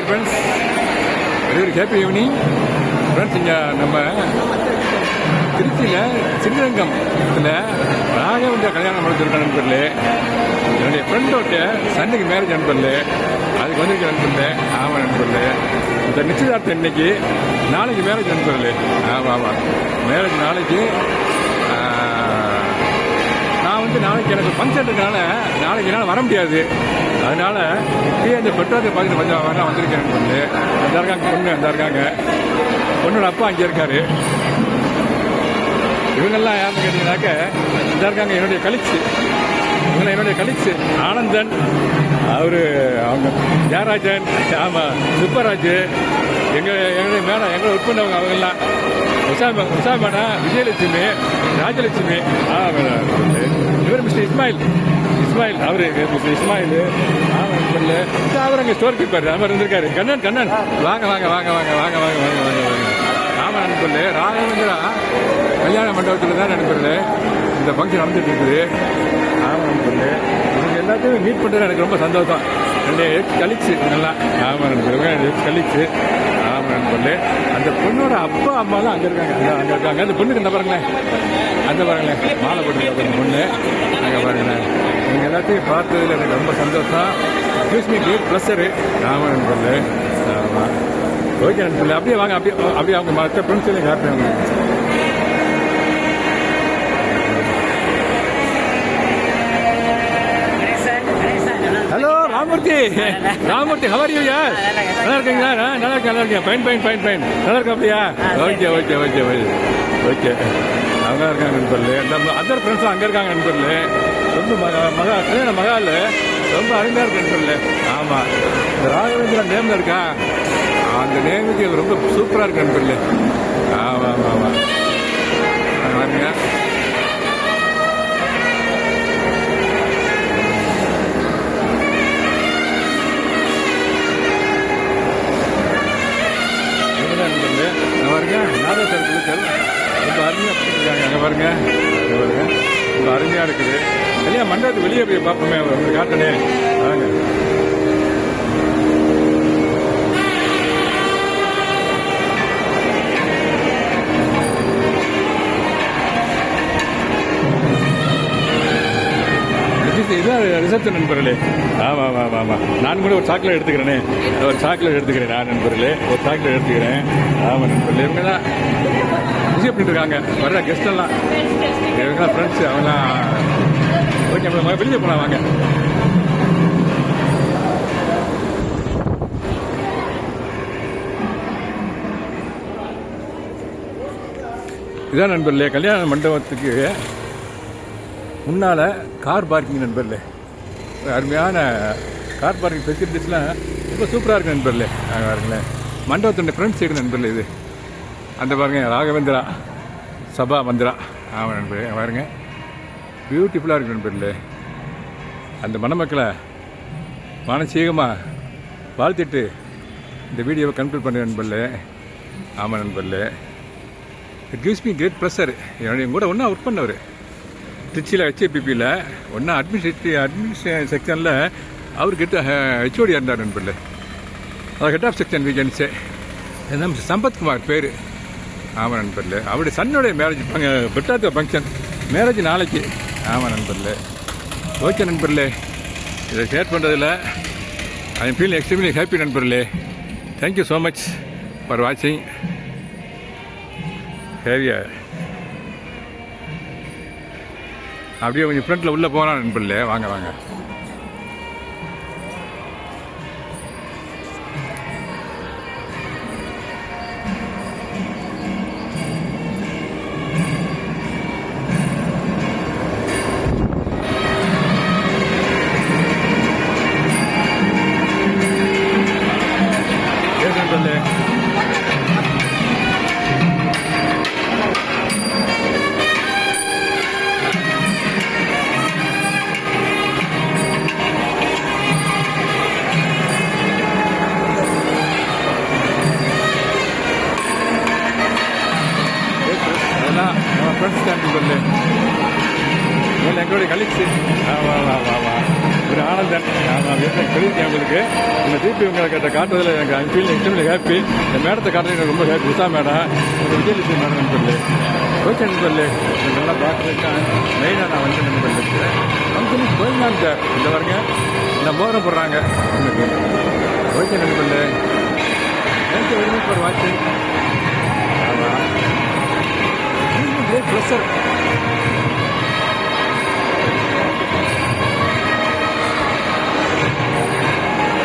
Dear friends, very happy evening friends. இங்கே நம்ம திருச்சியில் ஸ்ரீரங்கத்தில் ராகவேந்திரா கல்யாணம் முடிச்சிருக்க நண்பர்களே, என்னுடைய ஃப்ரெண்டோட சன்னுக்கு மேரேஜ் நண்பர்களே, அதுக்கு வந்திருக்க நண்பர்களே. ஆமாம் நண்பர்களே, இந்த நிச்சயதார்த்தம் இன்னைக்கு, நாளைக்கு மேரேஜ் நண்பர்களே. ஆமாம் ஆமாம், மேரேஜ் நாளைக்கு. நான் வந்து நாளைக்கு எனக்கு ஃபங்க்ஷன் இருக்கனால நாளைக்கு என்னால் வர முடியாது. அதனால இப்பயே அந்த பெற்றோரை பார்த்துட்டு கொஞ்சம் வேணா வந்திருக்கேன் நண்பர்களே. அந்த இருக்காங்க பொண்ணு, அந்த இருக்காங்க பொண்ணோட அப்பா அங்கே இருக்காரு. இவங்கெல்லாம் யாருன்னு கேட்டீங்கன்னாக்க, இந்த இருக்காங்க என்னுடைய கலிக்ஸு. இவங்களாம் என்னுடைய கலிக்ஸு. ஆனந்தன், அவரு அவங்க ஜெயராஜன், ஆமாம் சுப்பராஜ், என்னுடைய மேடம் எங்களை ஒர்க் பண்ணவங்க அவங்கெல்லாம். உஷா மேடம், விஜயலட்சுமி, ராஜலட்சுமி. இவர் மிஸ்டர் இஸ்மாயில், அவரு மிஸ்டர் இஸ்மாயில். அவர் அங்கே ஸ்டோர் கீப்பர் அவர் இருந்திருக்காரு. கண்ணன் வாங்க வாங்க வாங்க வாங்க வாங்க வாங்க வாங்க வாங்க வாங்க. ஆமாம் நண்பர்களே, ராகவேந்திரா கல்யாண மண்டபத்தில் தான் நண்பர்களே இந்த ஃபங்க்ஷன் நடந்துட்டு இருக்குது. ஆமாம் நண்பர்களே, இவங்க எல்லாத்தையும் மீட் பண்ணுறது எனக்கு ரொம்ப சந்தோஷம். என்னுடைய கலிக்ஸு நல்லா. ஆமாம் நண்பர்களே, கலிக்ஸு. ஆமாம் நண்பர்களே, அந்த பொண்ணோட அப்பா அம்மாலாம் அங்கே இருக்காங்க. அங்கே இருக்காங்க. அந்த பொண்ணுக்கு இந்த பாருங்களேன், அந்த பாருங்களேன், மாலை போட்டுருக்காங்க அந்த பொண்ணு. அங்கே பாருங்களேன், இவங்க எல்லாத்தையும் பார்த்ததில் எனக்கு ரொம்ப சந்தோஷம். Gives me great pleasure. ஆமாம் நண்பர்களே. ஆமாம், ஓகே நண்பர்களே, அப்படியே வாங்க. அப்படியே அவங்க மற்ற ஃப்ரெண்ட்ஸ் காட்டுறாங்க. Hello Ramurthy, how are you யார்? நல்லா இருக்கீங்களா? நல்லா இருக்கேன். ஃபைன். நல்லா இருக்கா? அப்படியா? ஓகே. அவங்க இருக்காங்க நண்பர்களே. நம்ம அதர் ஃப்ரெண்ட்ஸும் அங்கே இருக்காங்க நண்பர்களே. ரொம்ப கல்யாண மகால் ரொம்ப அருமையாக இருக்கு நண்பர்களே. ஆமாம், இந்த ராகவேந்திரா நேமில் இருக்கா, அந்த நேமுக்கு ரொம்ப சூப்பராக இருக்கு நண்பர்களே. ஆமாம் பாருங்க. பாருங்க, நாதேஸ்வரர் குளிச்சல் ரொம்ப அருமையாக பண்ணிருக்காங்க. அங்கே பாருங்க, ரொம்ப அருமையாக இருக்குது. இல்லையா, மண்டபத்துக்கு வெளியே போய் பார்ப்போமே, உங்களுக்கு காட்டனே. வாங்க. இதுதான் ரிசப்ஷன் நண்பர்களே. ஆமாம், நான் கூட ஒரு சாக்லேட் எடுத்துக்கிறேனே. நான் நண்பர்களே ஒரு சாக்லேட் எடுத்துக்கிறேன். ஆமாம் நண்பர்களே, இவங்க தான் ரிசீவ் பண்ணிட்டு இருக்காங்க வர்ற கெஸ்ட் எல்லாம். இவங்கெல்லாம் ஃப்ரெண்ட்ஸு அவங்களாம். ஓகே, நம்ம வெளியே போகலாம் வாங்க. இதான் நண்பர்களே கல்யாண மண்டபத்துக்கு முன்னால் கார் பார்க்கிங் நண்பர்களே. அருமையான கார் பார்க்கிங் ஃபெசிலிட்டிஸ்லாம் ரொம்ப சூப்பராக இருக்குது நண்பர்களே. பாருங்களேன், மண்டபத்துடைய ஃப்ரண்ட் சைடு நண்பர்களே. இது அந்த பாருங்க, ராகவேந்திரா சபா மந்திரா. ஆமாம் நண்பர்களே, பாருங்க, பியூட்டிஃபுல்லாக இருக்குது நண்பர்களே. அந்த மணமக்களை மானசீகமாக வாழ்த்திட்டு இந்த வீடியோவை கன்க்ளூட் பண்ணுற நண்பர்களே. ஆமாம் நண்பர்களே, it gives me great pleasure. என்னுடைய கூட ஒன்றா ஒர்க் பண்ணவர் திருச்சியில் HAPPயில் ஒன்றா அட்மினிஸ்ட்ரேஷன் செக்ஷனில் அவர் HOD இருந்தார் நண்பர்களே. அவர் ஹெட் ஆஃப் செக்ஷன் வீக்கெண்ட்ஸு நம்ம சம்பத்குமார் பேர். ஆமாம் நண்பர்களே, அவருடைய சன்னோடைய மேரேஜ் பெட்டாத்த ஃபங்க்ஷன், மேரேஜ் நாளைக்கு. ஆமாம் நண்பர்களே. ஓகே நண்பர்களே, இதை ஷேர் பண்ணுறதில் I am feel extremely happy நண்பர்களே. தேங்க்யூ ஸோ மச் ஃபார் வாட்சிங். ஹேவியா அப்படியே கொஞ்சம் ஃப்ரண்ட்டில் உள்ளே போகலாம் நண்பர்களே. வாங்க. நண்பர்களே, ஃப்ரெண்ட்ஸ் தான் நண்பர்களே. எங்களுடைய கலிக்ஸு. வா ஒரு ஆனந்தன். ஆமாம், சொல்லியிருக்கேன் உங்களுக்கு. இந்த திருப்பி உங்களுக்கு காட்டுறதுல எனக்கு ஐ ஃபீல் எக்ஸ்ட்ரீம்லி ஹாப்பி. இந்த மேடத்தை காட்டுறது எனக்கு ரொம்ப happy. Usha madam, Vijayalakshmi madam சொல்லி ஓகே நண்பர்களே, நல்லா பார்க்குறதுக்கு மெயினாக நான் வந்து நண்பர்களுக்கு function is going on sir. இந்த பாருங்க, இந்த மோதிரம் போடுறாங்க எனக்கு. ஓகே நண்பர்களே, தேங்க்யூ வெரி மச் ஃபார் வாட்சிங். ஆமாம், கிரேட் ப்ளஸர்.